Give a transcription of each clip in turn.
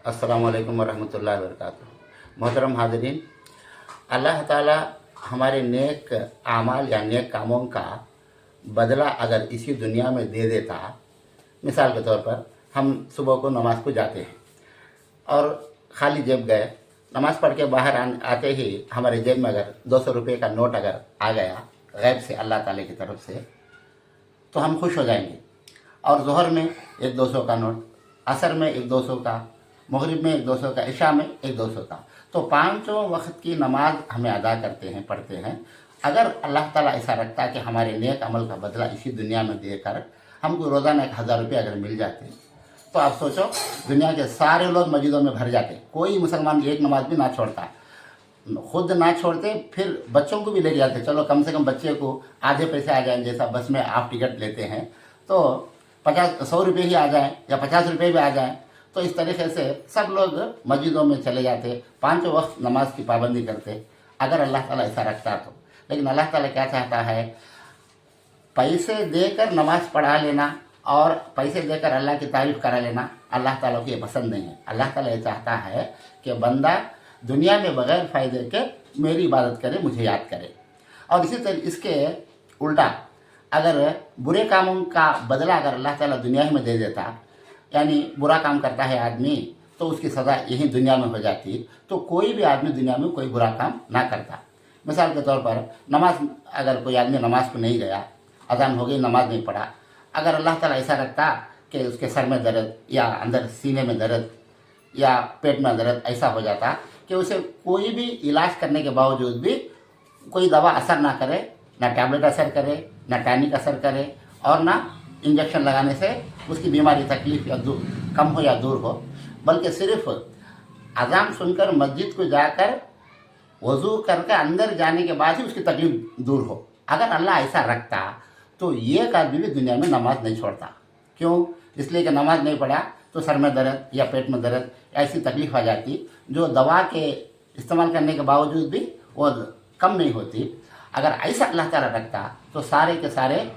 अस्सलाम वालेकुम वरहमतुल्लाहि वबरकातुहू। मोहतरम हाज़रीन, अल्लाह ताला हमारे नेक आमाल या नेक कामों का बदला अगर इसी दुनिया में दे देता। मिसाल के तौर पर हम सुबह को नमाज को जाते हैं और खाली जेब गए, नमाज पढ़ के बाहर आते ही हमारे जेब में अगर 200 रुपये का नोट अगर आ गया गैब से, अल्लाह ताला की तरफ से, तो हम खुश हो जाएंगे। और ज़ोहर में एक 200 का नोट, असर में एक 200 का, मगरिब में एक 200 का, इशा में एक 200 का। तो पाँचों वक्त की नमाज हमें अदा करते हैं, पढ़ते हैं। अगर अल्लाह ताला ऐसा रखता कि हमारे नेक अमल का बदला इसी दुनिया में देकर हमको रोज़ाना 1000 रुपये अगर मिल जाते, तो आप सोचो दुनिया के सारे लोग मस्जिदों में भर जाते, कोई मुसलमान एक नमाज भी ना छोड़ता, खुद ना छोड़ते, फिर बच्चों को भी ले जाते। चलो कम से कम बच्चे को आधे पैसे आ जाएं, जैसा बस में आप टिकट लेते हैं तो 100 रुपये ही आ जाएं या 50 रुपये भी आ जाएं, तो इस तरीके से सब लोग मस्जिदों में चले जाते, पाँचों वक्त नमाज की पाबंदी करते, अगर अल्लाह ताला ऐसा रखता तो। लेकिन अल्लाह ताला क्या चाहता है, पैसे देकर नमाज पढ़ा लेना और पैसे देकर अल्लाह की तारीफ़ करा लेना अल्लाह ताला को ये पसंद नहीं है। अल्लाह ताला ये चाहता है कि बंदा दुनिया में बग़ैर फ़ायदे के मेरी इबादत करे, मुझे याद करे। और इसी तरह इसके उल्टा अगर बुरे कामों का बदला अगर अल्लाह ताला दुनिया ही में दे देता, यानी बुरा काम करता है आदमी तो उसकी सज़ा यही दुनिया में हो जाती, तो कोई भी आदमी दुनिया में कोई बुरा काम ना करता। मिसाल के तौर पर नमाज, अगर कोई आदमी नमाज को नहीं गया, अज़ान हो गई, नमाज नहीं पढ़ा, अगर अल्लाह ताला ऐसा रखता कि उसके सर में दर्द या अंदर सीने में दर्द या पेट में दर्द ऐसा हो जाता कि उसे कोई भी इलाज करने के बावजूद भी कोई दवा असर ना करे, ना टैबलेट असर करे, ना टॉनिक असर करे, और ना इंजेक्शन लगाने से उसकी बीमारी तकलीफ या कम हो या दूर हो, बल्कि सिर्फ अज़ान सुनकर मस्जिद को जाकर वज़ू करके अंदर जाने के बाद ही उसकी तकलीफ दूर हो। अगर अल्लाह ऐसा रखता तो एक आदमी भी दुनिया में नमाज नहीं छोड़ता। क्यों? इसलिए कि नमाज नहीं पढ़ा तो सर में दर्द या पेट में दर्द ऐसी तकलीफ आ जाती जो दवा के इस्तेमाल करने के बावजूद भी वो कम नहीं होती। अगर ऐसा अल्लाह ताला रखता तो सारे के सारे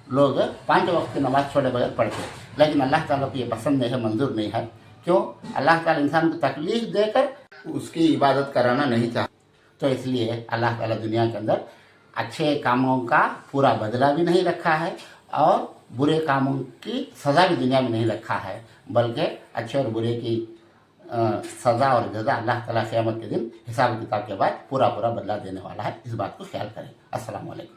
लोग 5 वक्त की नमाज छोड़े बगैर पढ़ते। लेकिन अल्लाह ताला को ये पसंद नहीं है, मंजूर नहीं है। क्यों? अल्लाह ताला इंसान को तकलीफ देकर उसकी इबादत कराना नहीं चाहता। तो इसलिए अल्लाह ताला दुनिया के अंदर अच्छे कामों का पूरा बदला भी नहीं रखा है और बुरे कामों की सज़ा भी दुनिया में नहीं रखा है, बल्कि अच्छे और बुरे की सज़ा और जज़ा अल्लाह ताला क़यामत के दिन हिसाब किताब के बाद पूरा बदला देने वाला है। इस बात को ख्याल करें। अस्सलाम वालेकुम।